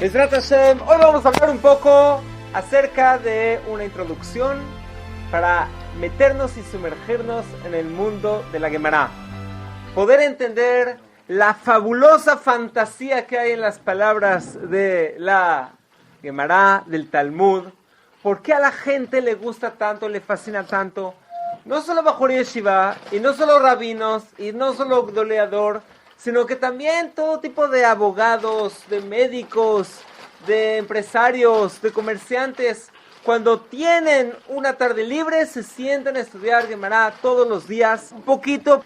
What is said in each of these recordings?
Bezrat Hashem, hoy vamos a hablar un poco acerca de una introducción para meternos y sumergirnos en el mundo de la Gemara. Poder entender la fabulosa fantasía que hay en las palabras de la Gemara, del Talmud. ¿Por qué a la gente le gusta tanto, le fascina tanto? No solo Bajur Yeshiva, y no solo rabinos, y no solo Gdoleador, sino que también todo tipo de abogados, de médicos, de empresarios, de comerciantes, cuando tienen una tarde libre, se sientan a estudiar Gemara todos los días, un poquito,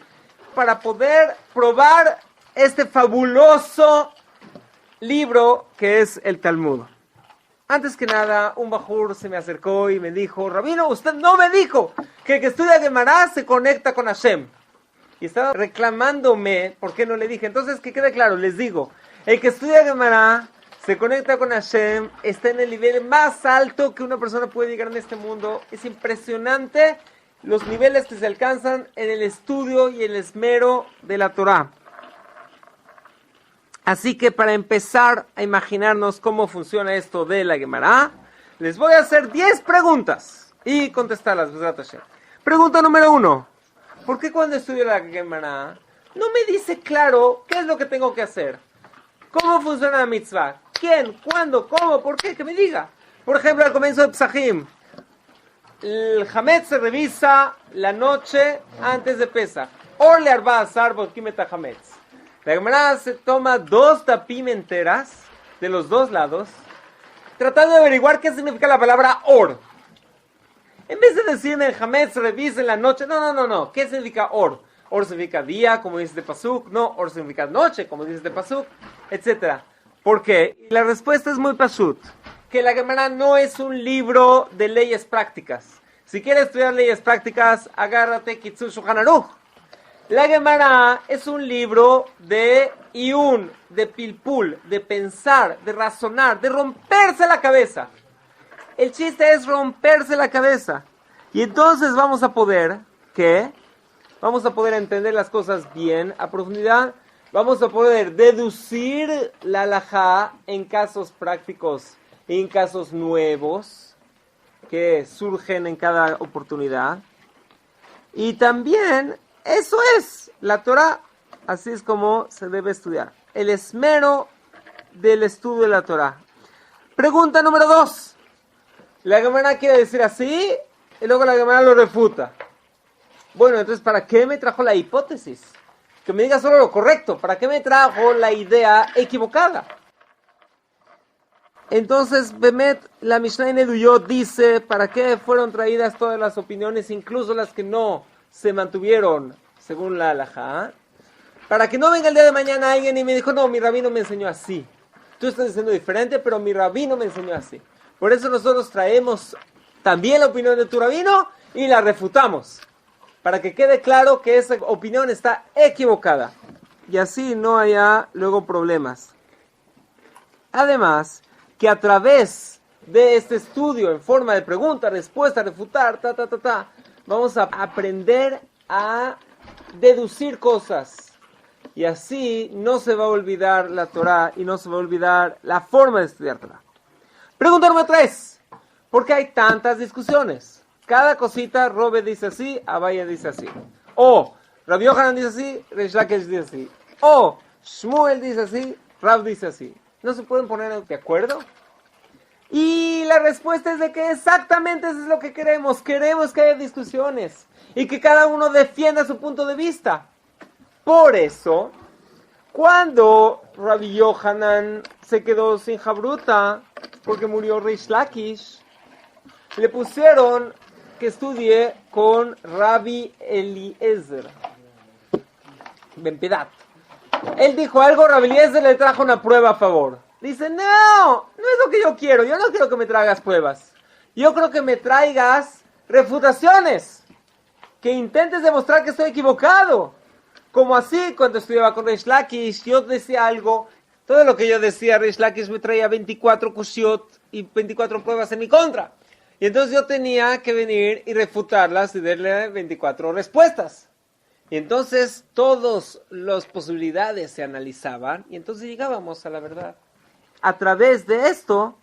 para poder probar este fabuloso libro que es el Talmud. Antes que nada, un bajur se me acercó y me dijo: Rabino, usted no me dijo que el que estudia Gemara se conecta con Hashem. Y estaba reclamándome por qué no le dije. Entonces, que quede claro, les digo, el que estudia Gemara se conecta con Hashem, está en el nivel más alto que una persona puede llegar en este mundo. Es impresionante los niveles que se alcanzan en el estudio y el esmero de la Torah. Así que para empezar a imaginarnos cómo funciona esto de la Gemara, les voy a hacer 10 preguntas y contestarlas. Pregunta número 1. ¿Por qué cuando estudio la Gemara no me dice claro qué es lo que tengo que hacer? ¿Cómo funciona la mitzvah? ¿Quién? ¿Cuándo? ¿Cómo? ¿Por qué? Que me diga. Por ejemplo, al comienzo de Pesajim, el Hametz se revisa la noche antes de Pesach. Orle arba asar botkimet Hametz. La Gemara se toma 2 tapim enteras de los 2 lados, tratando de averiguar qué significa la palabra or. En vez de decirme el Hametz se revisa en la noche, no. ¿Qué significa or? Or significa día, como dice de Pasuk. No, or significa noche, como dice de Pasuk, etc. ¿Por qué? Y la respuesta es muy pashut. Que la Gemara no es un libro de leyes prácticas. Si quieres estudiar leyes prácticas, agárrate Kitzur Shulchan Aruch. La Gemara es un libro de iyun, de pilpul, de pensar, de razonar, de romperse la cabeza. El chiste es romperse la cabeza. Y entonces vamos a poder entender las cosas bien, a profundidad. Vamos a poder deducir la halajá en casos prácticos y en casos nuevos que surgen en cada oportunidad. Y también, eso es la Torah. Así es como se debe estudiar. El esmero del estudio de la Torah. Pregunta número 2. La Gemara quiere decir así, y luego la Gemara lo refuta. Bueno, entonces, ¿para qué me trajo la hipótesis? Que me diga solo lo correcto. ¿Para qué me trajo la idea equivocada? Entonces, Bemet, la Mishnah en Eduyot dice, ¿para qué fueron traídas todas las opiniones, incluso las que no se mantuvieron según la halajá? Para que no venga el día de mañana alguien y me dijo, no, mi rabino me enseñó así. Tú estás diciendo diferente, pero mi rabino me enseñó así. Por eso nosotros traemos también la opinión de tu rabino y la refutamos. Para que quede claro que esa opinión está equivocada. Y así no haya luego problemas. Además, que a través de este estudio en forma de pregunta, respuesta, refutar, vamos a aprender a deducir cosas. Y así no se va a olvidar la Torah y no se va a olvidar la forma de estudiar Torah. Pregunta número 3. ¿Por qué hay tantas discusiones? Cada cosita, Robe dice así, Abaya dice así. O Rabbi Yohanan dice así, Reish Lakish dice así. O Shmuel dice así, Rab dice así. ¿No se pueden poner de acuerdo? Y la respuesta es de que exactamente eso es lo que queremos. Queremos que haya discusiones y que cada uno defienda su punto de vista. Por eso, cuando Rabbi Yohanan se quedó sin Jabruta, porque murió Reish Lakish, le pusieron que estudie con Rabbi Eliezer Ben Pedat. Él dijo algo, Rabbi Eliezer le trajo una prueba a favor. Dice, no es lo que yo quiero no quiero que me traigas pruebas. Yo creo que me traigas refutaciones, que intentes demostrar que estoy equivocado. Como así, cuando estudiaba con Reish Lakish, yo decía algo, todo lo que yo decía, Reish Lakish me traía 24 kushiot y 24 pruebas en mi contra. Y entonces yo tenía que venir y refutarlas y darle 24 respuestas. Y entonces todas las posibilidades se analizaban y entonces llegábamos a la verdad. a través de esto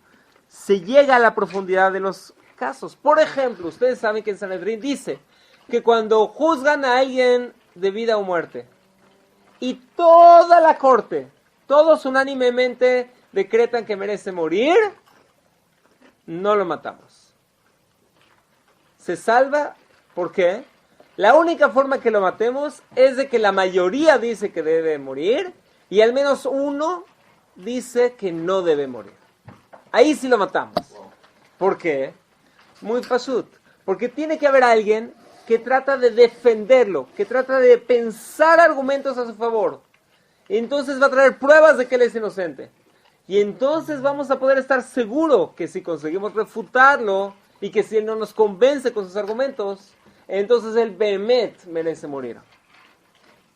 se llega a la profundidad de los casos. Por ejemplo, ustedes saben que en Sanedrín dice que cuando juzgan a alguien de vida o muerte y toda la corte, todos unánimemente decretan que merece morir, no lo matamos. Se salva, ¿por qué? La única forma que lo matemos es de que la mayoría dice que debe morir y al menos uno dice que no debe morir. Ahí sí lo matamos. ¿Por qué? Muy fácil. Porque tiene que haber alguien que trata de defenderlo, que trata de pensar argumentos a su favor. Y entonces va a traer pruebas de que él es inocente. Y entonces vamos a poder estar seguros que si conseguimos refutarlo y que si él no nos convence con sus argumentos, entonces él Behemet merece morir.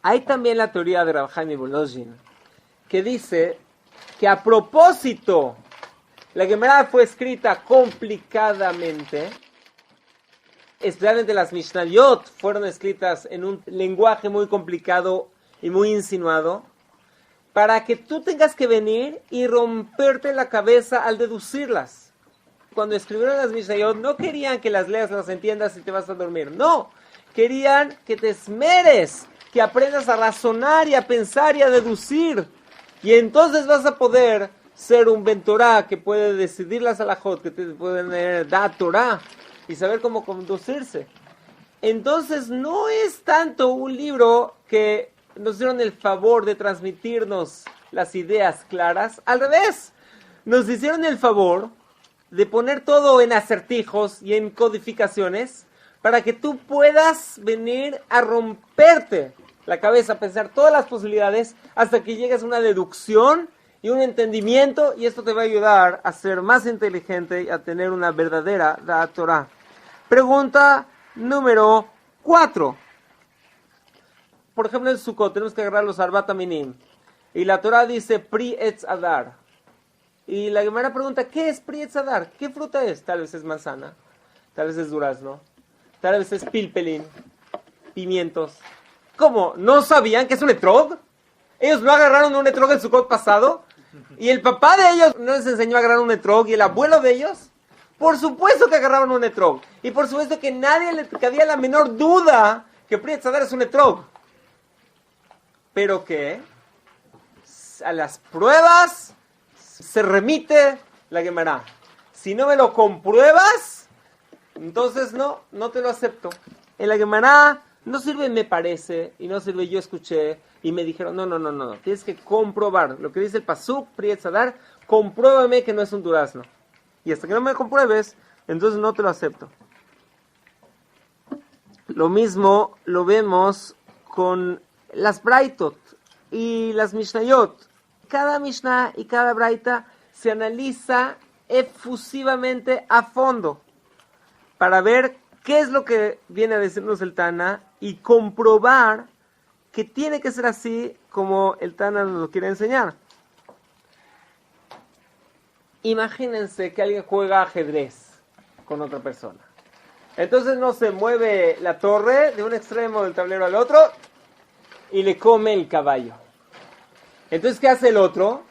Hay también la teoría de Rav Chaim Volozhin, que dice que a propósito la Gemara fue escrita complicadamente, especialmente las Mishnayot fueron escritas en un lenguaje muy complicado y muy insinuado, para que tú tengas que venir y romperte la cabeza al deducirlas. Cuando escribieron las Mishnayot no querían que las leas, las entiendas y te vas a dormir. No, querían que te esmeres, que aprendas a razonar y a pensar y a deducir. Y entonces vas a poder ser un Ben Torah que puede decidir las halajot, que te pueden dar Torah y saber cómo conducirse. Entonces no es tanto un libro que nos dieron el favor de transmitirnos las ideas claras. Al revés, nos hicieron el favor de poner todo en acertijos y en codificaciones para que tú puedas venir a romperte la cabeza, a pensar todas las posibilidades hasta que llegues a una deducción y un entendimiento, y esto te va a ayudar a ser más inteligente y a tener una verdadera Da'at Torah. Pregunta número 4. Por ejemplo, en Sukkot tenemos que agarrar los Arbat Aminim y la Torah dice Pri Etz Adar. Y la Gemara pregunta, ¿qué es Pri Etz Adar? ¿Qué fruta es? Tal vez es manzana, tal vez es durazno, tal vez es pilpelín, pimientos. ¿Cómo? ¿No sabían que es un etrog? ¿Ellos no agarraron un etrog en Sukkot pasado? ¿Y el papá de ellos no les enseñó a agarrar un etrog? ¿Y el abuelo de ellos? Por supuesto que agarraron un etrog. Y por supuesto que nadie le cabía la menor duda que Pri Etz Adar es un etrog. Pero que a las pruebas se remite la Gemara. Si no me lo compruebas, entonces no te lo acepto. En la Gemara no sirve me parece y no sirve yo escuché y me dijeron, no. Tienes que comprobar. Lo que dice el Pasuk, Pri Etz Adar, compruébame que no es un durazno. Y hasta que no me compruebes, entonces no te lo acepto. Lo mismo lo vemos con las Braitot y las Mishnayot. Cada Mishnah y cada Braita se analiza efusivamente a fondo para ver qué es lo que viene a decirnos el Tana y comprobar que tiene que ser así como el Tana nos lo quiere enseñar. Imagínense que alguien juega ajedrez con otra persona. Entonces no se mueve la torre de un extremo del tablero al otro y le come el caballo. Entonces, ¿qué hace el otro?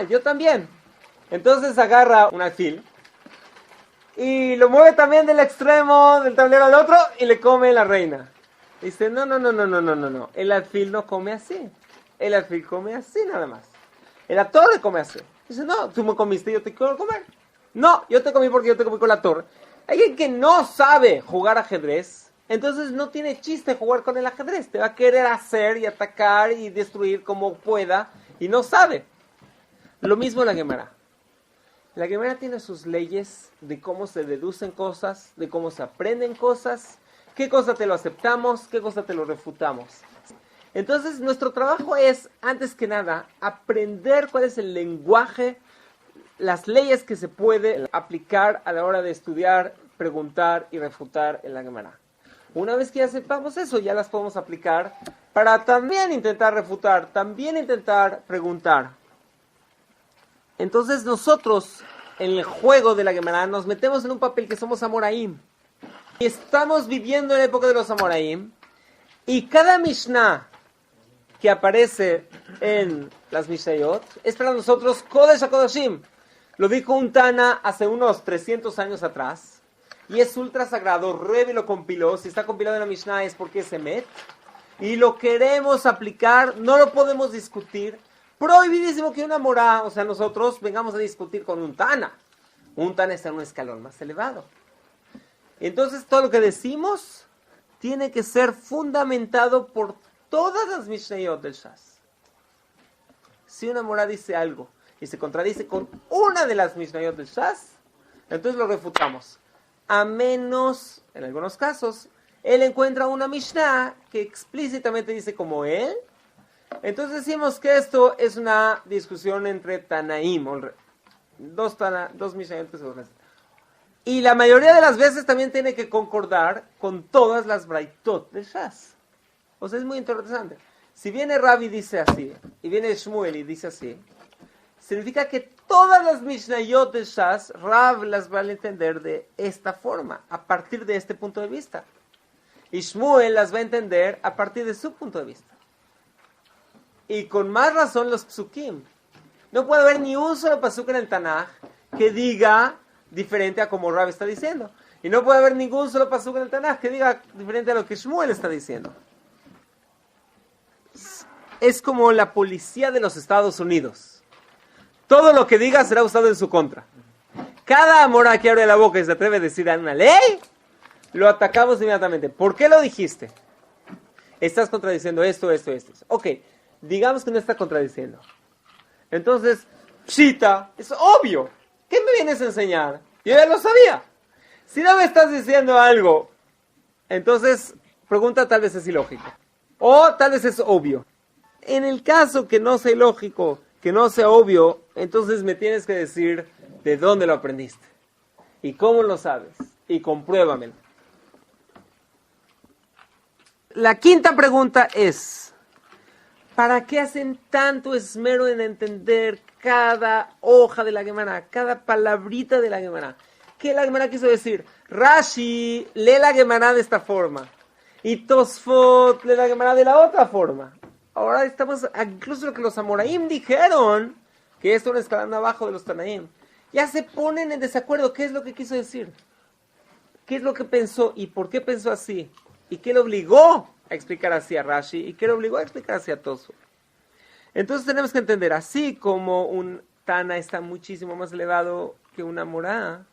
Yo también. Entonces agarra un alfil y lo mueve también del extremo del tablero al otro y le come la reina. Dice, no. El alfil no come así. El alfil come así nada más. La torre come así. Dice, no, tú me comiste y yo te quiero comer. No, yo te comí porque yo te comí con la torre. Alguien que no sabe jugar ajedrez, entonces no tiene chiste jugar con el ajedrez. Te va a querer hacer y atacar y destruir como pueda y no sabe. Lo mismo la Gemara. La Gemara tiene sus leyes de cómo se deducen cosas, de cómo se aprenden cosas, qué cosa te lo aceptamos, qué cosa te lo refutamos. Entonces nuestro trabajo es, antes que nada, aprender cuál es el lenguaje, las leyes que se puede aplicar a la hora de estudiar, preguntar y refutar en la Gemara. Una vez que ya sepamos eso, ya las podemos aplicar para también intentar refutar, también intentar preguntar. Entonces nosotros, en el juego de la Gemara, nos metemos en un papel que somos Amoraim. Y estamos viviendo en la época de los Amoraim. Y cada Mishnah que aparece en las Mishnayot, es para nosotros Kodesh HaKodashim. Lo dijo un Tana hace unos 300 años atrás, y es ultra sagrado. Rebbe lo compiló. Si está compilado en la Mishnah es porque es Emet, y lo queremos aplicar, no lo podemos discutir. Prohibidísimo que una morá, o sea, nosotros vengamos a discutir con un Tana. Un Tana está en un escalón más elevado. Entonces, todo lo que decimos tiene que ser fundamentado por todas las Mishnayot del Shas. Si una morá dice algo y se contradice con una de las Mishnayot del Shas, entonces lo refutamos. A menos, en algunos casos, él encuentra una Mishnah que explícitamente dice como él. Entonces decimos que esto es una discusión entre Tanaim, dos Mishnayot que se conocen. Y la mayoría de las veces también tiene que concordar con todas las Braitot del Shas. O sea, es muy interesante. Si viene Rabbi y dice así, y viene Shmuel y dice así, significa que todas las Mishnayot del Shas, Rab las va a entender de esta forma, a partir de este punto de vista. Y Shmuel las va a entender a partir de su punto de vista. Y con más razón los psukim. No puede haber ni un solo pasuk en el Tanaj que diga diferente a como Rab está diciendo. Y no puede haber ningún solo pasuk en el Tanaj que diga diferente a lo que Shmuel está diciendo. Es como la policía de los Estados Unidos. Todo lo que diga será usado en su contra. Cada amorá que abre la boca y se atreve a decir una ley, lo atacamos inmediatamente. ¿Por qué lo dijiste? Estás contradiciendo esto. Ok, digamos que no está contradiciendo. Entonces, Pshita, es obvio. ¿Qué me vienes a enseñar? Yo ya lo sabía. Si no me estás diciendo algo, entonces, pregunta tal vez es ilógico. O tal vez es obvio. En el caso que no sea ilógico, que no sea obvio, entonces me tienes que decir de dónde lo aprendiste. Y cómo lo sabes. Y compruébamelo. La quinta pregunta es, ¿para qué hacen tanto esmero en entender cada hoja de la Gemara, cada palabrita de la Gemara? ¿Qué la Gemara quiso decir? Rashi lee la Gemara de esta forma y Tosfot lee la Gemara de la otra forma. Ahora estamos, incluso lo que los Amoraim dijeron, que esto es un escalón abajo de los Tanaim, ya se ponen en desacuerdo. ¿Qué es lo que quiso decir? ¿Qué es lo que pensó y por qué pensó así? ¿Y qué le obligó a explicar así a Rashi? ¿Y qué le obligó a explicar así a Tosfot? Entonces tenemos que entender, así como un Tana está muchísimo más elevado que una morá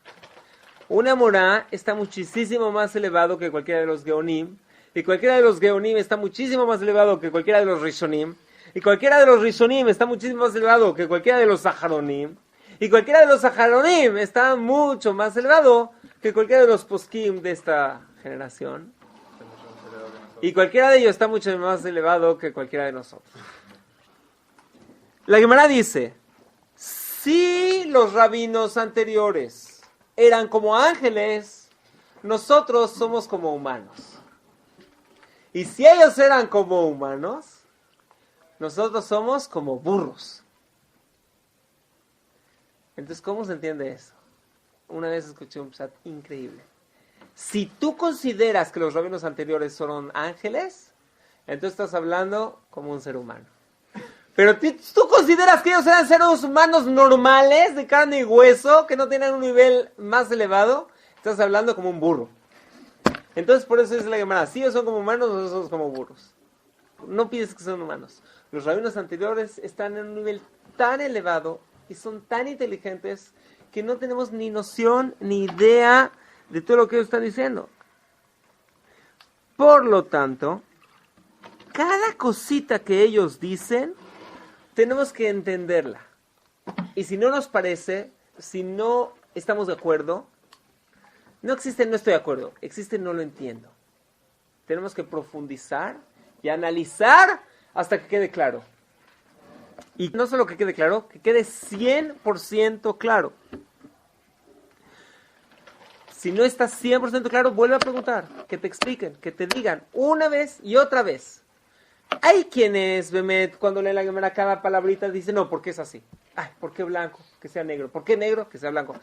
está muchísimo más elevado que cualquiera de los Geonim, y cualquiera de los Geonim está muchísimo más elevado que cualquiera de los Rishonim, y cualquiera de los Rishonim está muchísimo más elevado que cualquiera de los Saharonim, y cualquiera de los Saharonim está mucho más elevado que cualquiera de los Poskim de esta generación, y cualquiera de ellos está mucho más elevado que cualquiera de nosotros. La Gemara dice, si los rabinos anteriores eran como ángeles, nosotros somos como humanos. Y si ellos eran como humanos, nosotros somos como burros. Entonces, ¿cómo se entiende eso? Una vez escuché un pshat increíble. Si tú consideras que los rabinos anteriores son ángeles, entonces estás hablando como un ser humano. Pero tú consideras que ellos eran seres humanos normales, de carne y hueso, que no tienen un nivel más elevado, estás hablando como un burro. Entonces por eso es la Gemara, si ellos son como humanos, nosotros somos como burros. No pides que sean humanos. Los rabinos anteriores están en un nivel tan elevado y son tan inteligentes que no tenemos ni noción ni idea de todo lo que ellos están diciendo. Por lo tanto, cada cosita que ellos dicen, tenemos que entenderla. Y si no nos parece, si no estamos de acuerdo, no existe no estoy de acuerdo, existe no lo entiendo. Tenemos que profundizar y analizar hasta que quede claro. Y no solo que quede claro, que quede 100% claro. Si no está 100% claro, vuelve a preguntar, que te expliquen, que te digan una vez y otra vez. Hay quienes, Bemet, cuando leen la Gemara cada palabrita, dicen, no, ¿por qué es así? Ay, ¿por qué blanco? Que sea negro. ¿Por qué negro? Que sea blanco.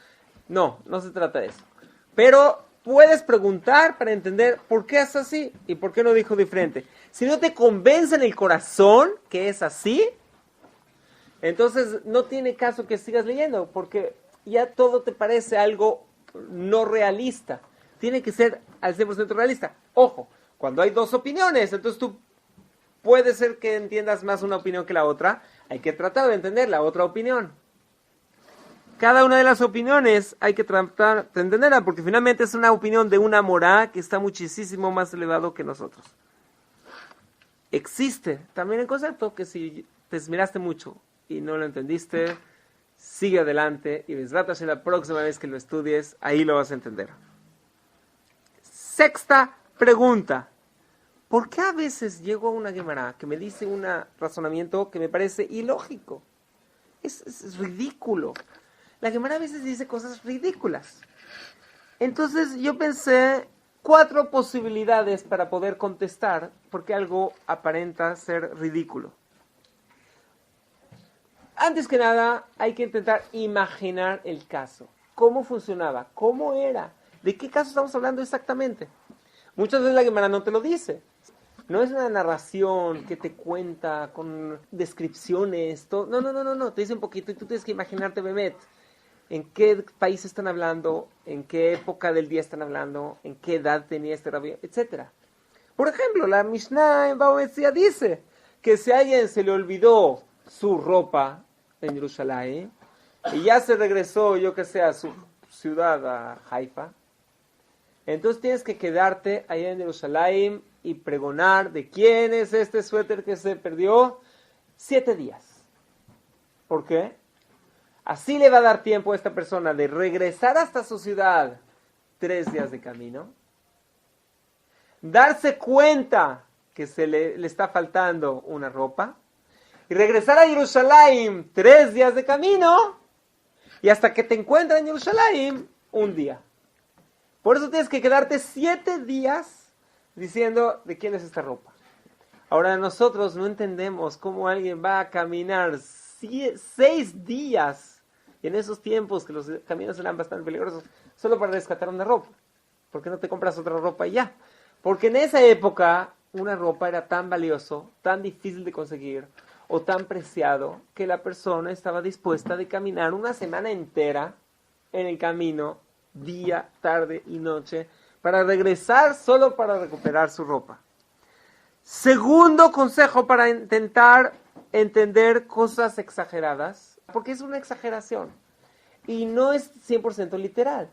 No, no se trata de eso. Pero puedes preguntar para entender por qué es así y por qué no dijo diferente. Si no te convence en el corazón que es así, Entonces no tiene caso que sigas leyendo, porque ya todo te parece algo no realista. Tiene que ser al 100% realista. Ojo, cuando hay dos opiniones, entonces tú puede ser que entiendas más una opinión que la otra. Hay que tratar de entender la otra opinión. Cada una de las opiniones hay que tratar de entenderla, porque finalmente es una opinión de una morá que está muchísimo más elevado que nosotros. Existe también el concepto que si te esmeraste mucho y no lo entendiste, sigue adelante y desrátate la próxima vez que lo estudies, ahí lo vas a entender. Sexta pregunta. ¿Por qué a veces llego a una Gemara que me dice un razonamiento que me parece ilógico? Es ridículo. La Gemara a veces dice cosas ridículas. Entonces yo pensé 4 posibilidades para poder contestar porque algo aparenta ser ridículo. Antes que nada, hay que intentar imaginar el caso. ¿Cómo funcionaba? ¿Cómo era? ¿De qué caso estamos hablando exactamente? Muchas veces la Gemara no te lo dice. No es una narración que te cuenta con descripciones. Todo. No. Te dice un poquito y tú tienes que imaginarte, Bemet, en qué país están hablando, en qué época del día están hablando, en qué edad tenía este rabí, etc. Por ejemplo, la Mishnah en Bava Metzia dice que si a alguien se le olvidó su ropa en Jerusalén y ya se regresó, yo que sé, a su ciudad, a Haifa, entonces tienes que quedarte allá en Jerusalén y pregonar de quién es este suéter que se perdió 7 días. ¿Por qué? Así le va a dar tiempo a esta persona de regresar hasta su ciudad 3 días de camino, darse cuenta que le está faltando una ropa, y regresar a Jerusalén 3 días de camino, y hasta que te encuentres en Jerusalén, un día. Por eso tienes que quedarte 7 días diciendo de quién es esta ropa. Ahora nosotros no entendemos cómo alguien va a caminar 6 días, y en esos tiempos que los caminos eran bastante peligrosos, solo para rescatar una ropa. ¿Por qué no te compras otra ropa y ya? Porque en esa época una ropa era tan valioso, tan difícil de conseguir o tan preciado que la persona estaba dispuesta de caminar una semana entera en el camino, día, tarde y noche, para regresar solo para recuperar su ropa. Segundo consejo para intentar entender cosas exageradas, porque es una exageración y no es 100% literal.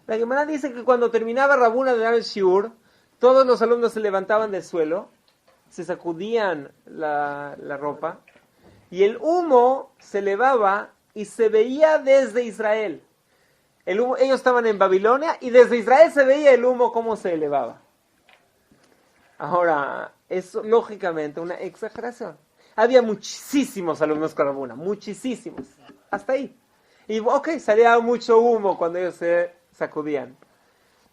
La Gemara dice que cuando terminaba Rabuna de dar el shiur, todos los alumnos se levantaban del suelo, se sacudían la ropa y el humo se elevaba y se veía desde Israel. Ellos estaban en Babilonia y desde Israel se veía el humo cómo se elevaba. Ahora, es lógicamente una exageración. Había muchísimos alumnos con Rabuna, muchísimos, hasta ahí. Y salía mucho humo cuando ellos se sacudían.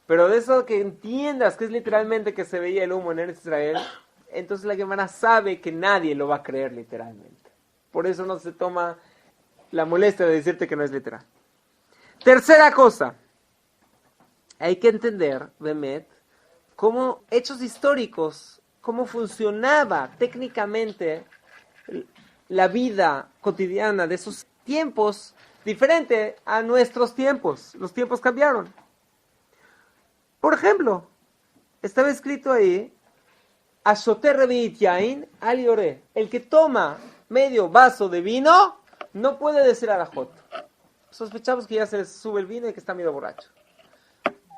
Pero de eso que entiendas que es literalmente que se veía el humo en Eretz Israel, entonces la Gemara sabe que nadie lo va a creer literalmente. Por eso no se toma la molestia de decirte que no es literal. Tercera cosa, hay que entender, Bemet, cómo hechos históricos, cómo funcionaba técnicamente la vida cotidiana de esos tiempos, diferente a nuestros tiempos. Los tiempos cambiaron. Por ejemplo, estaba escrito ahí, Ashoter Revi'it Yain al Yoreh. El que toma medio vaso de vino no puede decir alajot. Sospechamos que ya se les sube el vino y que está medio borracho.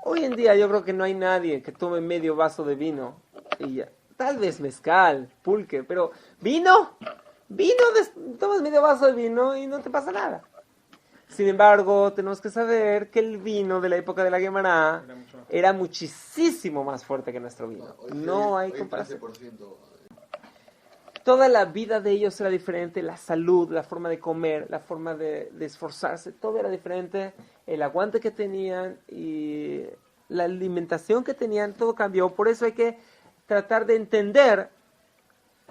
Hoy en día yo creo que no hay nadie que tome medio vaso de vino y ya. Tal vez mezcal, pulque, pero ¿vino? Tomas medio vaso de vino y no te pasa nada. Sin embargo, tenemos que saber que el vino de la época de la Gemara era muchísimo más fuerte que nuestro vino. No hay comparación. Toda la vida de ellos era diferente, la salud, la forma de comer, la forma de esforzarse, todo era diferente. El aguante que tenían y la alimentación que tenían, todo cambió. Por eso hay que tratar de entender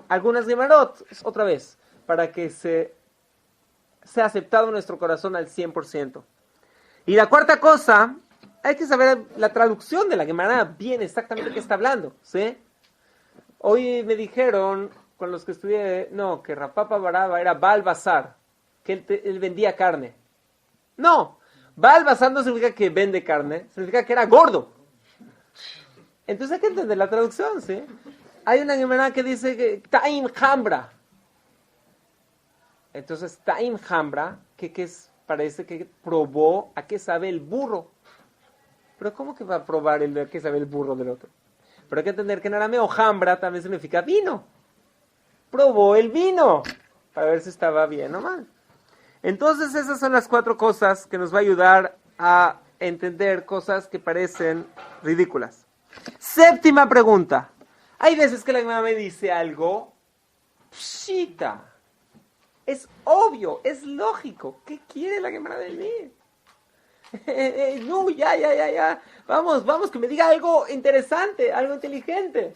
algunas Gemarot, otra vez, para que sea aceptado en nuestro corazón al 100%. Y la cuarta cosa, hay que saber la traducción de la Gemara, bien exactamente qué está hablando, ¿sí? Hoy me dijeron, con los que estudié, no, que Rapapa Baraba era Baal Bazar, que él vendía carne. No, Baal Bazar no significa que vende carne, significa que era gordo. Entonces hay que entender la traducción, ¿sí? Hay una Gemara que dice que Taim Hambra. Entonces Taim Hambra, que es, parece que probó a qué sabe el burro. Pero ¿cómo que va a probar a qué sabe el burro del otro? Pero hay que entender que en arameo Hambra también significa vino. Probó el vino para ver si estaba bien o mal. Entonces esas son las 4 cosas que nos va a ayudar a entender cosas que parecen ridículas. Séptima pregunta. Hay veces que la Gemara me dice algo pshita. Es obvio, es lógico. ¿Qué quiere la Gemara de mí? No, ya. Vamos, que me diga algo interesante, algo inteligente.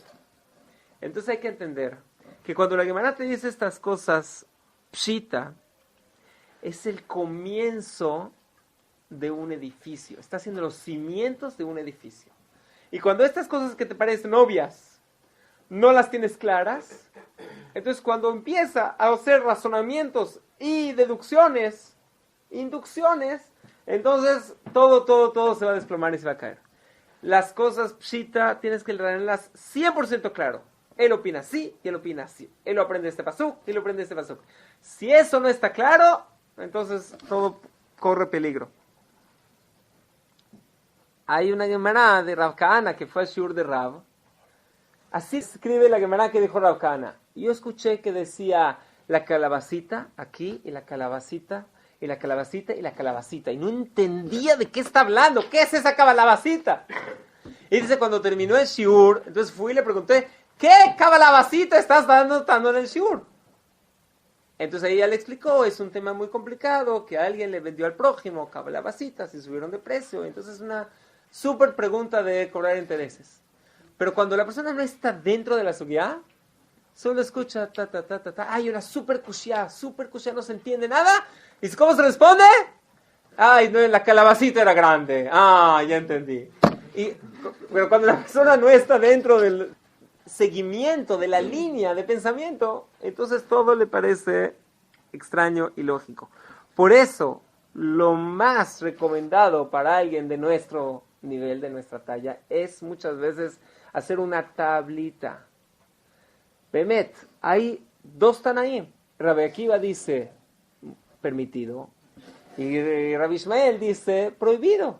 Entonces hay que entender que cuando la Gemara te dice estas cosas pshita, es el comienzo de un edificio. Está haciendo los cimientos de un edificio. Y cuando estas cosas que te parecen obvias no las tienes claras, entonces cuando empieza a hacer razonamientos y deducciones, inducciones, entonces todo se va a desplomar y se va a caer. Las cosas pshita tienes que tenerlas 100% claro. Él opina así y él opina así. Él lo aprende este pasuk y él lo aprende este pasuk. Si eso no está claro, entonces todo corre peligro. Hay una Gemara de Rav Kahana que fue al shiur de Rav. Así escribe la Gemara que dijo Rav Kahana. Yo escuché que decía la calabacita aquí y la calabacita y la calabacita y la calabacita. Y no entendía de qué está hablando. ¿Qué es esa calabacita? Y dice, cuando terminó el shiur, entonces fui y le pregunté, ¿qué calabacita estás dando en el shiur? Entonces ella le explicó, es un tema muy complicado, que alguien le vendió al prójimo calabacitas y subieron de precio. Entonces es una súper pregunta de cobrar intereses. Pero cuando la persona no está dentro de la sugya, solo escucha, hay una súper kushia, no se entiende nada. ¿Y cómo se responde? Ay, no, la calabacita era grande. Ah, ya entendí. Pero cuando la persona no está dentro del seguimiento, de la línea de pensamiento, entonces todo le parece extraño y lógico. Por eso, lo más recomendado para alguien de nuestro nivel, de nuestra talla, es muchas veces hacer una tablita. Bemet, hay 2 Tanaim. Rabbi Akiva dice permitido y Rabbi Ishmael dice prohibido.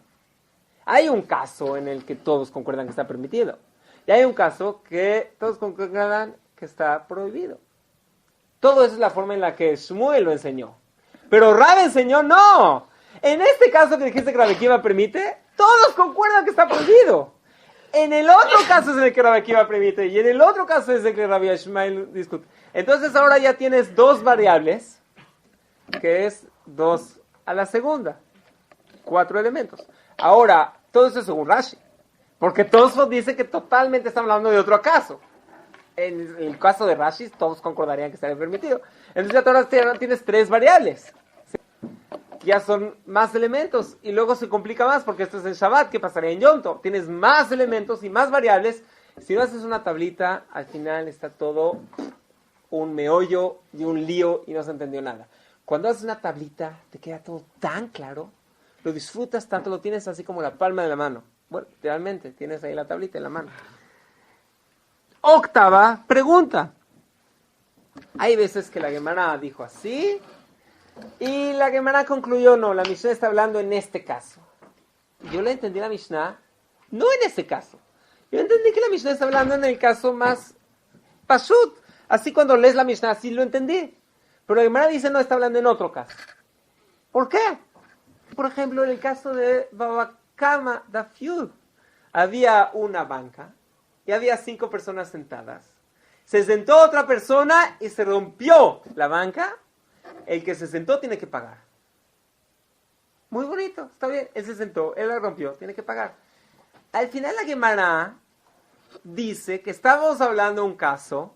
Hay un caso en el que todos concuerdan que está permitido y hay un caso que todos concuerdan que está prohibido. Todo eso es la forma en la que Shmuel lo enseñó. Pero Rab enseñó no. En este caso que dijiste que Rabbi Akiva permite, todos concuerdan que está prohibido. En el otro caso es en el que Rabbi Akiva permite y en el otro caso es el que Rabbi Ishmael discute. Entonces ahora ya tienes 2 variables, que es 2 a la segunda. 4 elementos. Ahora, todo eso es según Rashi. Porque todos dicen que totalmente están hablando de otro caso. En el caso de Rashi, todos concordarían que estaría permitido. Entonces ya ahora tienes 3 variables. Ya son más elementos y luego se complica más porque esto es en Shabbat, que pasaría en Yom Tov. Tienes más elementos y más variables. Si no haces una tablita, al final está todo un meollo y un lío y no se entendió nada. Cuando haces una tablita, te queda todo tan claro, lo disfrutas tanto, lo tienes así como la palma de la mano. Bueno, realmente tienes ahí la tablita en la mano. Octava pregunta. Hay veces que la Gemara dijo así y la Gemara concluyó, no, la Mishnah está hablando en este caso. Yo le entendí la Mishnah, no en ese caso. Yo entendí que la Mishnah está hablando en el caso más pashut. Así cuando lees la Mishnah, así lo entendí. Pero la Gemara dice, no, está hablando en otro caso. ¿Por qué? Por ejemplo, en el caso de Babakama Dafyud, había una banca y había 5 personas sentadas. Se sentó otra persona y se rompió la banca. El que se sentó tiene que pagar. Muy bonito, está bien. Él se sentó, él la rompió, tiene que pagar. Al final la Gemara dice que estábamos hablando de un caso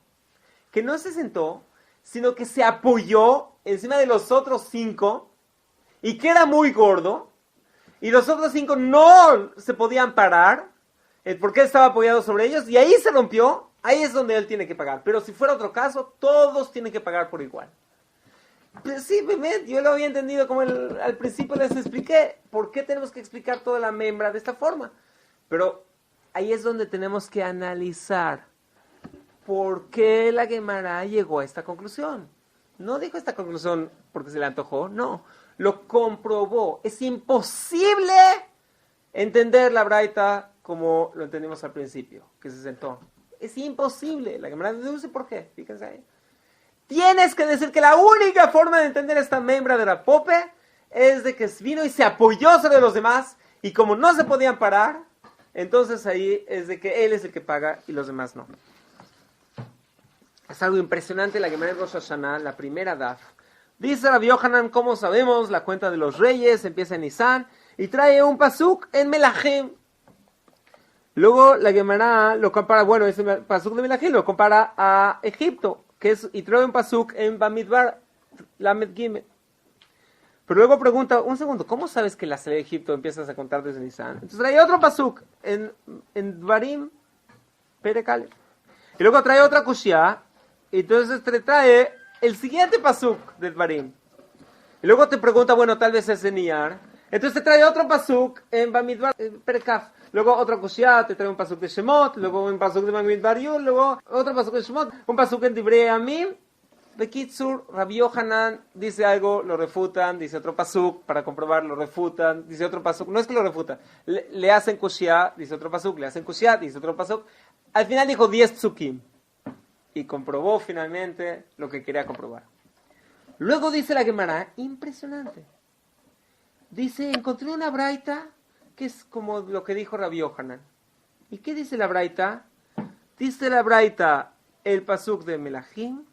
que no se sentó, sino que se apoyó encima de los otros 5 y que era muy gordo y los otros 5 no se podían parar porque él estaba apoyado sobre ellos y ahí se rompió Ahí es donde él tiene que pagar. Pero si fuera otro caso, todos tienen que pagar por igual. Pues sí, yo lo había entendido como al principio les expliqué. ¿Por qué tenemos que explicar toda la membra de esta forma? Pero ahí es donde tenemos que analizar por qué la Gemara llegó a esta conclusión. No dijo esta conclusión porque se le antojó, no. Lo comprobó. Es imposible entender la braita como lo entendimos al principio, que se sentó. Es imposible. La Gemara deduce por qué. Fíjense ahí. Tienes que decir que la única forma de entender esta membra de la Pope es de que vino y se apoyó sobre los demás y como no se podían parar, entonces ahí es de que él es el que paga y los demás no. Es algo impresionante la Gemara de Rosh Hashanah, la primera daf. Dice Rabbi Yohanan, como sabemos, la cuenta de los reyes empieza en Nisan y trae un pasuk en Melachim. Luego la Gemara lo compara, bueno, ese pasuk de Melachim lo compara a Egipto, y trae un pasuk en Bamidbar, Lamed Gimel. Pero luego pregunta, un segundo, ¿cómo sabes que la salida de Egipto empiezas a contar desde Nisan? Entonces trae otro pasuk en Dvarim, Perekale. Y luego trae otra kushia, y entonces te trae el siguiente pasuk de Dvarim. Y luego te pregunta, bueno, tal vez es en Iyar. Entonces te trae otro pasuk en Bamidbar, Perekaf. Luego otra kushia, te trae un pasuk de Shemot, luego un pasuk de Bamidbar Yul, luego otro pasuk de Shemot, un pasuk en Divrei Amim. Bekitsur, Rabbi Yohanan dice algo, lo refutan, dice otro pasuk, para comprobar, lo refutan, dice otro pasuk, no es que lo refutan, le hacen kushia, dice otro pasuk, le hacen kushia, dice otro pasuk. Al final dijo 10 psukim. Y comprobó finalmente lo que quería comprobar. Luego dice la Gemara, impresionante. Dice, encontré una braita que es como lo que dijo Rabbi Yohanan. ¿Y qué dice la braita? Dice la braita el pasuk de Melachim,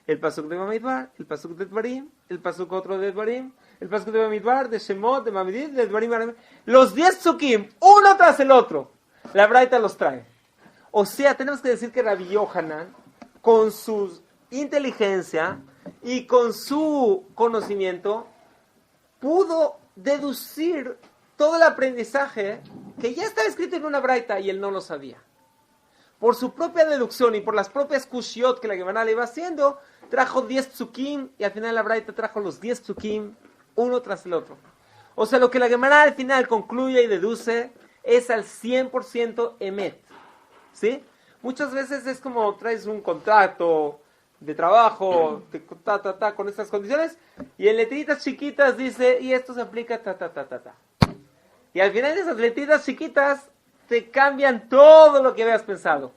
el pasuk de Bamidbar, el pasuk de Dvarim, el pasuk otro de Dvarim, el pasuk de Bamidbar, de Shemot, de Bamidbar, de Dvarim. Los 10 psukim, uno tras el otro. La braita los trae. O sea, tenemos que decir que Rabbi Yohanan, con su inteligencia y con su conocimiento, pudo deducir todo el aprendizaje que ya estaba escrito en una braita y él no lo sabía. Por su propia deducción y por las propias kushiot que la Gemara le iba haciendo, trajo 10 psukim y al final la braita trajo los 10 psukim uno tras el otro. O sea, lo que la Gemara al final concluye y deduce es al 100% emet. ¿Sí? Muchas veces es como traes un contrato de trabajo, con estas condiciones, y en letritas chiquitas dice, y esto se aplica, Y al final de esas letritas chiquitas te cambian todo lo que habías pensado.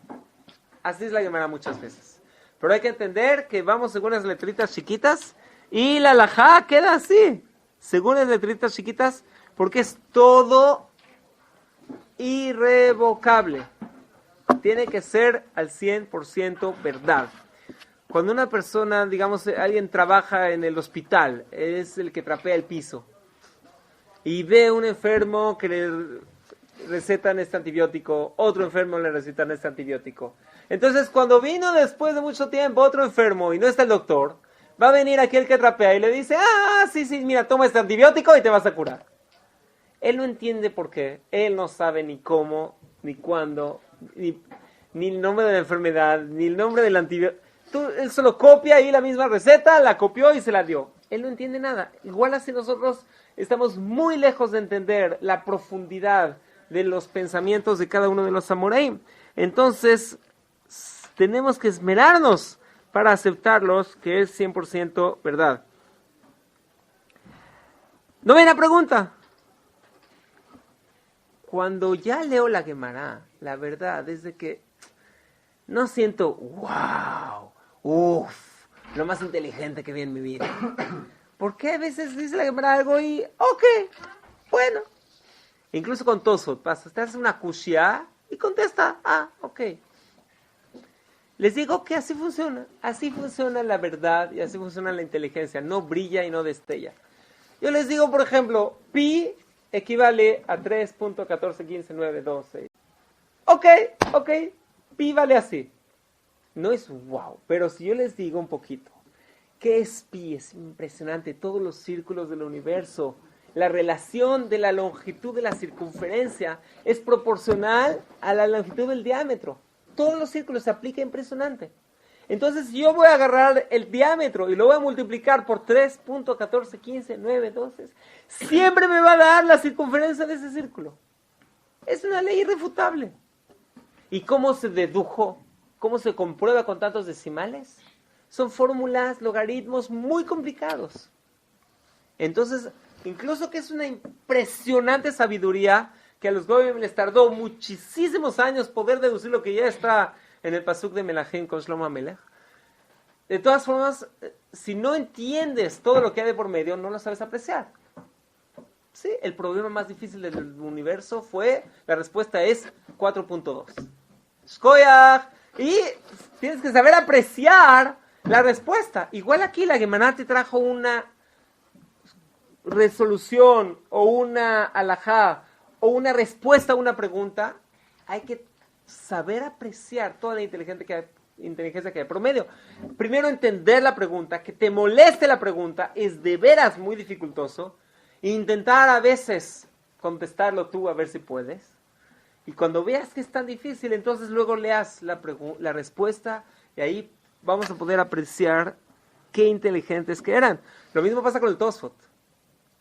Así es la Gemara muchas veces. Pero hay que entender que vamos según las letritas chiquitas, y la halajá queda así, según las letritas chiquitas, porque es todo irrevocable. Tiene que ser al 100% verdad. Cuando una persona, digamos, alguien trabaja en el hospital, es el que trapea el piso, y ve a un enfermo que le recetan este antibiótico, otro enfermo le recetan este antibiótico. Entonces, cuando vino después de mucho tiempo otro enfermo y no está el doctor, va a venir aquel que trapea y le dice, sí, mira, toma este antibiótico y te vas a curar. Él no entiende por qué, él no sabe ni cómo, ni cuándo, ni el nombre de la enfermedad, ni el nombre del antibiótico. Él solo copia ahí la misma receta, la copió y se la dio. Él no entiende nada. Igual así nosotros estamos muy lejos de entender la profundidad de los pensamientos de cada uno de los amoraim. Entonces, tenemos que esmerarnos para aceptarlos, que es 100% verdad. Novena pregunta. Cuando ya leo la Gemara, la verdad es de que no siento, wow, lo más inteligente que vi en mi vida. Porque a veces dice la Gemara algo y, ok, bueno. Incluso con Tosfot pasa, te hace una kushia y contesta, ok. Les digo que así funciona la verdad y así funciona la inteligencia, no brilla y no destella. Yo les digo, por ejemplo, pi equivale a 3.141592. Ok, pi vale así. No es wow, pero si yo les digo un poquito, ¿qué es pi? Es impresionante, todos los círculos del universo, la relación de la longitud de la circunferencia es proporcional a la longitud del diámetro. todos los círculos se aplica impresionante. Entonces, si yo voy a agarrar el diámetro y lo voy a multiplicar por 3.14, 15, 9, 12, siempre me va a dar la circunferencia de ese círculo. Es una ley irrefutable. ¿Y cómo se dedujo? ¿Cómo se comprueba con tantos decimales? Son fórmulas, logaritmos muy complicados. Entonces, incluso que es una impresionante sabiduría que a los Goyim les tardó muchísimos años poder deducir lo que ya está en el pasuk de Melahim con Shlomo HaMelech. De todas formas, si no entiendes todo lo que hay de por medio, no lo sabes apreciar. Sí, el problema más difícil del universo la respuesta es 4.2. Shkoyach. Y tienes que saber apreciar la respuesta. Igual aquí la Gemara te trajo una resolución o una alajá o una respuesta a una pregunta. Hay que saber apreciar toda la inteligencia que hay por medio. Primero entender la pregunta, que te moleste la pregunta, es de veras muy dificultoso. Intentar a veces contestarlo tú a ver si puedes. Y cuando veas que es tan difícil, entonces luego leas la respuesta y ahí vamos a poder apreciar qué inteligentes que eran. Lo mismo pasa con el Tosfot.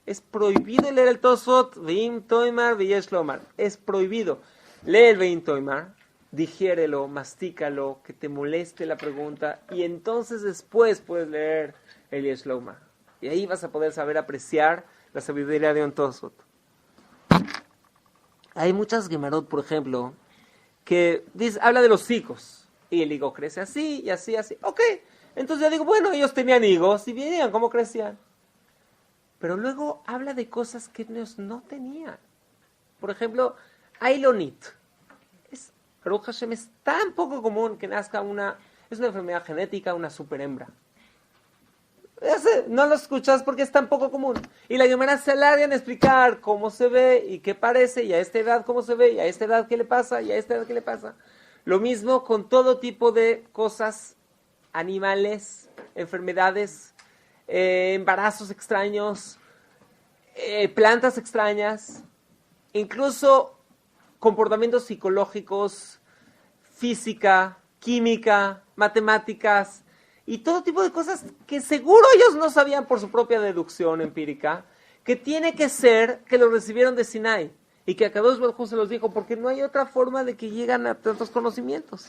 Es prohibido leer el Tosfot, Veim Toimar, Veyesh Lomar. Es prohibido. Lee el Veim Toimar, digiérelo, mastícalo, que te moleste la pregunta y entonces después puedes leer el Yesh Lomar. Y ahí vas a poder saber apreciar la sabiduría de un Tosfot. Hay muchas Gemarot, por ejemplo, que habla de los higos. Y el higo crece así, y así, así. Ok, entonces yo digo, bueno, ellos tenían higos y veían cómo crecían. Pero luego habla de cosas que ellos no tenían. Por ejemplo, Ailonit. Baruch Hashem es tan poco común que nazca es una enfermedad genética, una superhembra. No lo escuchas porque es tan poco común. Y la Gemara se alarga en explicar cómo se ve y qué parece, y a esta edad cómo se ve, y a esta edad qué le pasa, y a esta edad qué le pasa. Lo mismo con todo tipo de cosas, animales, enfermedades, embarazos extraños, plantas extrañas, incluso comportamientos psicológicos, física, química, matemáticas, y todo tipo de cosas que seguro ellos no sabían por su propia deducción empírica, que tiene que ser que lo recibieron de Sinai, y que a Kadosh Baruj Hu se los dijo, porque no hay otra forma de que llegan a tantos conocimientos.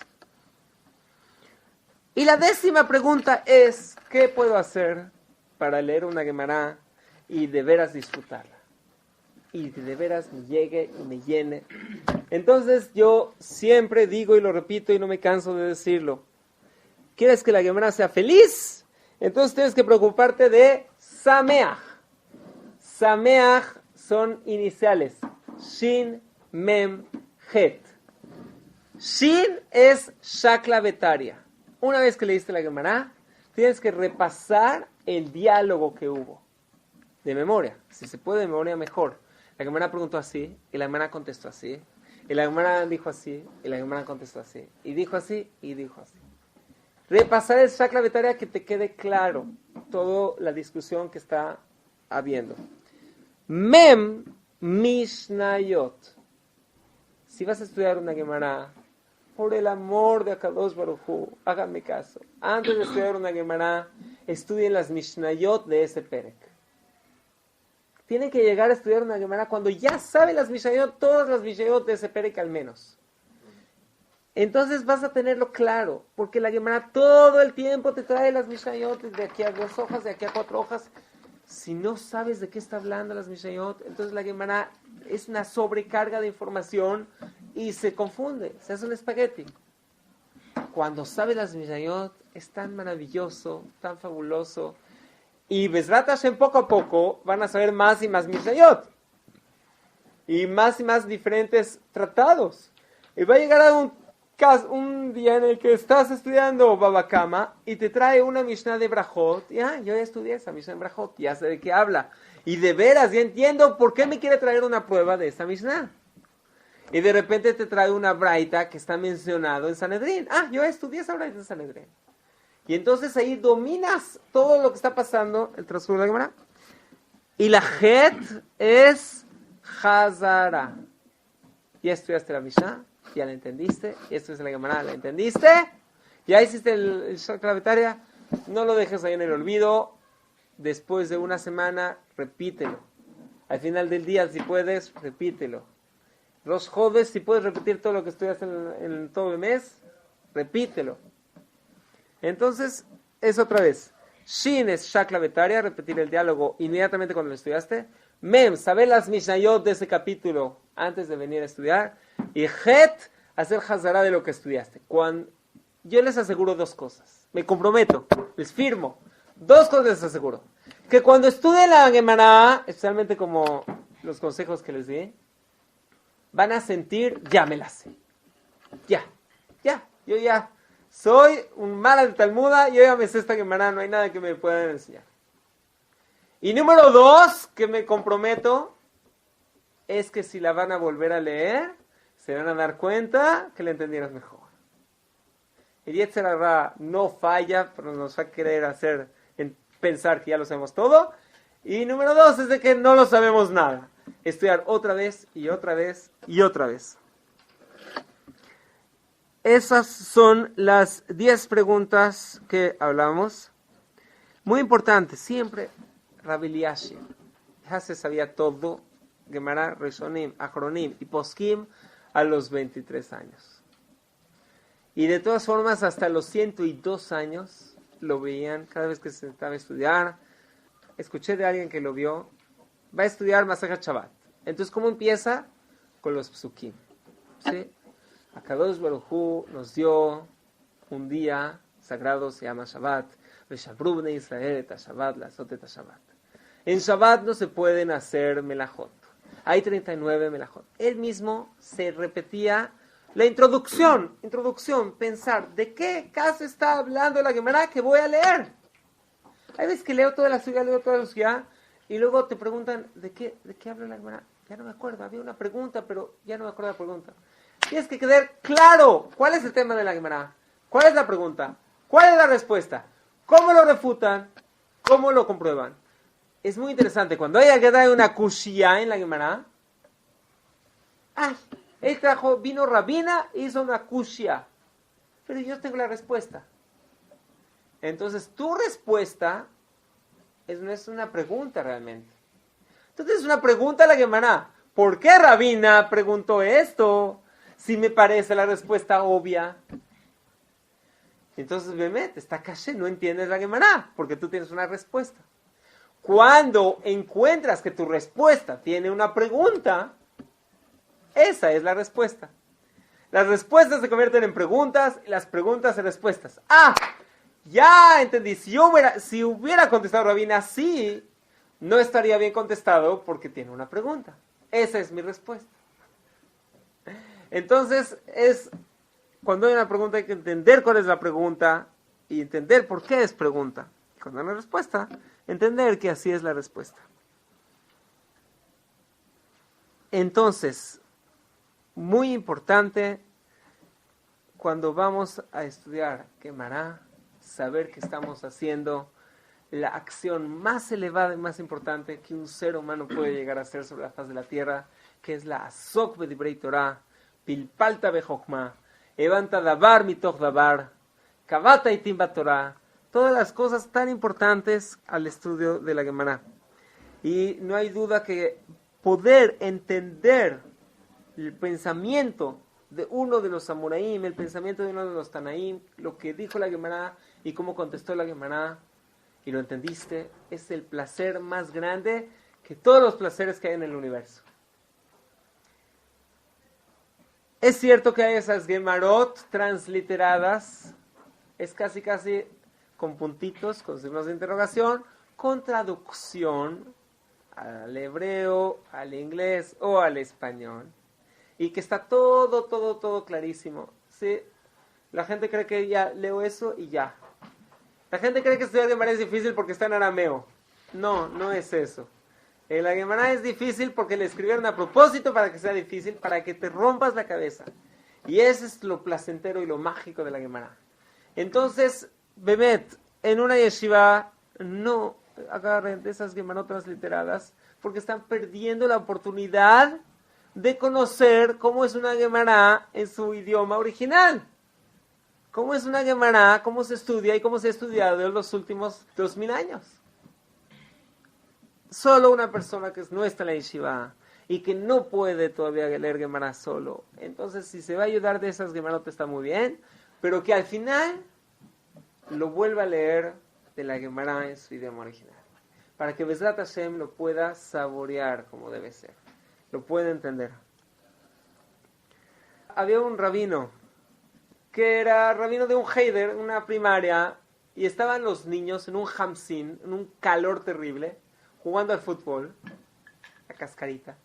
Y la 10ª pregunta es, ¿qué puedo hacer para leer una Gemara y de veras disfrutarla? Y que de veras me llegue y me llene. Entonces yo siempre digo y lo repito y no me canso de decirlo. ¿Quieres que la Gemara sea feliz? Entonces tienes que preocuparte de Sameach. Sameach son iniciales. Shin, Mem, Het. Shin es Shakla Betaria. Una vez que leíste la Gemara, tienes que repasar el diálogo que hubo. De memoria. Si se puede de memoria, mejor. La Gemara preguntó así, y la Gemara contestó así, y la Gemara dijo así, y la Gemara contestó así, y dijo así, y dijo así. Repasar el Shakla Betaria, que te quede claro toda la discusión que está habiendo. Mem Mishnayot. Si vas a estudiar una Gemara, por el amor de Akadosh Baruj Hu, háganme caso. Antes de estudiar una Gemara, estudien las Mishnayot de ese Perek. Tienen que llegar a estudiar una Gemara cuando ya sabe las Mishnayot, todas las Mishnayot de ese Perek al menos. Entonces vas a tenerlo claro, porque la Gemara todo el tiempo te trae las Mishnayot de aquí a 2 hojas, de aquí a 4 hojas. Si no sabes de qué está hablando las Mishnayot, entonces la Gemara es una sobrecarga de información y se confunde, se hace un espagueti. Cuando sabes las Mishnayot, es tan maravilloso, tan fabuloso. Y Bezrat Hashem poco a poco van a saber más y más Mishnayot. Y más diferentes tratados. Y va a llegar a un día en el que estás estudiando Baba Kama y te trae una Mishnah de Brajot. Y yo ya estudié esa Mishnah de Brajot, ya sé de qué habla. Y de veras, ya entiendo por qué me quiere traer una prueba de esta Mishnah. Y de repente te trae una Braita que está mencionado en Sanedrín. Yo ya estudié esa Braita en Sanedrín. Y entonces ahí dominas todo lo que está pasando, el transcurso de la Gemara. Y la Het es Hazara. Ya estudiaste la Mishnah, ya la entendiste. Esto es la Gemara, ¿la entendiste? Ya hiciste el Shakla Betaria. No lo dejes ahí en el olvido. Después de una semana, repítelo. Al final del día, si puedes, repítelo. Los Jodes, si puedes repetir todo lo que estudiaste en todo el mes, repítelo. Entonces, es otra vez. Shin es Shakla Betaria, repetir el diálogo inmediatamente cuando lo estudiaste. Mem, saber las Mishnayot de ese capítulo antes de venir a estudiar. Y Het, hacer Hazara de lo que estudiaste. Yo les aseguro dos cosas. Me comprometo, les firmo. Dos cosas les aseguro. Que cuando estudien la Gemara, especialmente como los consejos que les di, van a sentir, ya me la sé. Ya. Yo ya soy un mala de Talmuda, yo ya me sé esta Gemara, no hay nada que me puedan enseñar. Y número dos, que me comprometo, es que si la van a volver a leer, se van a dar cuenta que la entendieron mejor. El Yetzer Hara no falla, pero nos va a querer hacer pensar que ya lo sabemos todo. Y número dos es de que no lo sabemos nada. Estudiar otra vez y otra vez y otra vez. Esas son las 10 preguntas que hablamos. Muy importante, siempre Rabbi Eliashib. Ya se sabía todo. Gemara, Rishonim, Achronim y Poskim a los 23 años. Y de todas formas, hasta los 102 años lo veían cada vez que se sentaba a estudiar. Escuché de alguien que lo vio. Va a estudiar Masechet Shabbat. Entonces, ¿cómo empieza? Con los psukim. ¿Sí? Akadosh Baruj Hu nos dio un día sagrado, se llama Shabbat. Veshavru bnei Israel et Shabbat, la'asot et Shabbat. En Shabbat no se pueden hacer melajot. Hay 39 melajot. Él mismo se repetía la introducción, pensar, ¿de qué caso está hablando la Gemara que voy a leer? Hay veces que leo toda la suya, y luego te preguntan, ¿de qué habla la Gemara? Ya no me acuerdo, había una pregunta, pero ya no me acuerdo la pregunta. Tienes que quedar claro, ¿cuál es el tema de la Gemara? ¿Cuál es la pregunta? ¿Cuál es la respuesta? ¿Cómo lo refutan? ¿Cómo lo comprueban? Es muy interesante, cuando hay alguien que trae una kushia en la Gemara, vino Rabina e hizo una kushia, pero yo tengo la respuesta. Entonces, tu respuesta no es una pregunta realmente. Entonces, es una pregunta a la Gemara. ¿Por qué Rabina preguntó esto? Si me parece la respuesta obvia. Entonces, Bemet, está caché, no entiendes la Gemara, porque tú tienes una respuesta. Cuando encuentras que tu respuesta tiene una pregunta, esa es la respuesta. Las respuestas se convierten en preguntas y las preguntas en respuestas. Ya entendí. Si hubiera contestado Rabina así, no estaría bien contestado porque tiene una pregunta. Esa es mi respuesta. Entonces, cuando hay una pregunta hay que entender cuál es la pregunta y entender por qué es pregunta. Y cuando hay una respuesta, entender que así es la respuesta. Entonces, muy importante cuando vamos a estudiar Gemara, saber que estamos haciendo la acción más elevada y más importante que un ser humano puede llegar a hacer sobre la faz de la tierra, que es la Asok Bedivrei Torah, Pilpalta Bechokma, Evanta Davar Mitoch Davar, Kavata Itim Batorah, todas las cosas tan importantes al estudio de la Gemara. Y no hay duda que poder entender el pensamiento de uno de los Amoraim, el pensamiento de uno de los Tanaim, lo que dijo la Gemara y cómo contestó la Gemara, y lo entendiste, es el placer más grande que todos los placeres que hay en el universo. Es cierto que hay esas Gemarot transliteradas, es casi con puntitos, con signos de interrogación, con traducción al hebreo, al inglés o al español, y que está todo clarísimo. ¿Sí? La gente cree que ya leo eso y ya. La gente cree que estudiar Gemara es difícil porque está en arameo. No es eso. La Gemara es difícil porque le escribieron a propósito para que sea difícil, para que te rompas la cabeza. Y ese es lo placentero y lo mágico de la Gemara. Entonces, Bemet, en una yeshiva, no agarren de esas Gemarot transliteradas porque están perdiendo la oportunidad de conocer cómo es una Gemara en su idioma original. Cómo es una Gemara, cómo se estudia y cómo se ha estudiado en los últimos 2000 años. Solo una persona que no está en la yeshiva y que no puede todavía leer Gemara solo. Entonces, si se va a ayudar de esas Gemarot está muy bien, pero que al final lo vuelva a leer de la Gemara en su idioma original, para que Bezrat Hashem lo pueda saborear como debe ser, lo pueda entender. Había un rabino, que era rabino de un heider, una primaria, y estaban los niños en un hamsin, en un calor terrible, jugando al fútbol, la cascarita.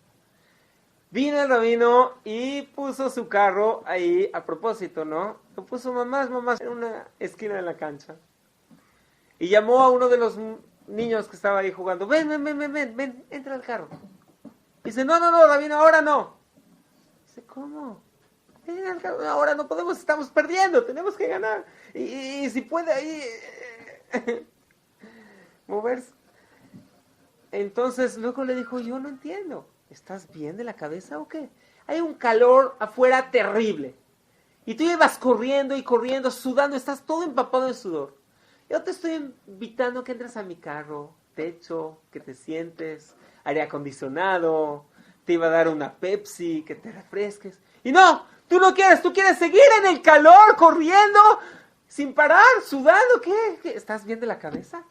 Vino el rabino y puso su carro ahí, a propósito, ¿no? Lo puso mamás, en una esquina de la cancha. Y llamó a uno de los niños que estaba ahí jugando, ven, entra al carro. Dice, no, rabino, ahora no. Dice, ¿cómo? Ven al carro, ahora no podemos, estamos perdiendo, tenemos que ganar. Y si puede ahí moverse. Entonces luego le dijo, yo no entiendo, ¿estás bien de la cabeza o qué? Hay un calor afuera terrible. Y tú ibas corriendo y corriendo, sudando, estás todo empapado de sudor. Yo te estoy invitando a que entres a mi carro, techo, que te sientes, aire acondicionado, te iba a dar una Pepsi, que te refresques. Y no, tú no quieres, tú quieres seguir en el calor, corriendo, sin parar, sudando. ¿Qué? ¿Estás bien de la cabeza?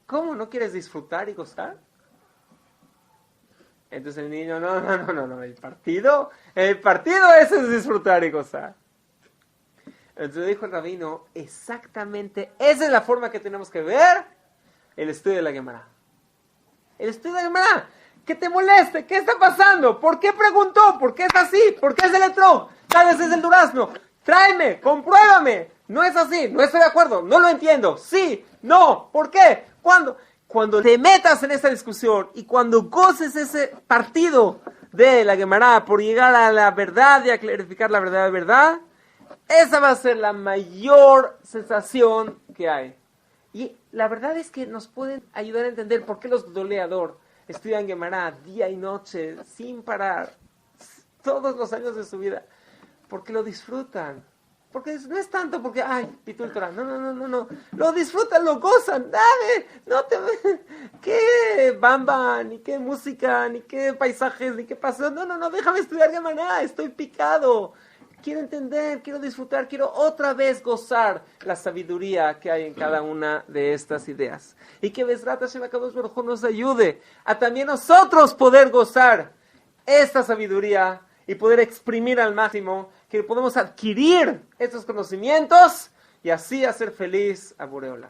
¿Cómo? ¿No quieres disfrutar y gozar? Entonces el niño, no, el partido ese es disfrutar y gozar. Entonces dijo el rabino, exactamente, esa es la forma que tenemos que ver el estudio de la Gemara. El estudio de la Gemara, que te moleste, ¿qué está pasando? ¿Por qué preguntó? ¿Por qué es así? ¿Por qué se le entró? Tal vez es el durazno. Tráeme, compruébame. No es así, no estoy de acuerdo, no lo entiendo. Sí, no, ¿por qué? ¿Cuándo? Cuando te metas en esa discusión y cuando goces ese partido de la Gemara por llegar a la verdad y a clarificar la verdad de verdad, esa va a ser la mayor sensación que hay. Y la verdad es que nos pueden ayudar a entender por qué los doleador estudian Gemara día y noche, sin parar, todos los años de su vida, porque lo disfrutan. Porque no es tanto porque, Pitul Torah, no, lo disfrutan, lo gozan, dale, qué bamba, ni qué música, ni qué paisajes, ni qué paseo, no, déjame estudiar Gemara, estoy picado, quiero entender, quiero disfrutar, quiero otra vez gozar la sabiduría que hay en cada una de estas ideas. Y que Bezrat Hashem HaKadosh Baruj Hu nos ayude a también nosotros poder gozar esta sabiduría y poder exprimir al máximo, que podemos adquirir estos conocimientos y así hacer feliz a Boreola.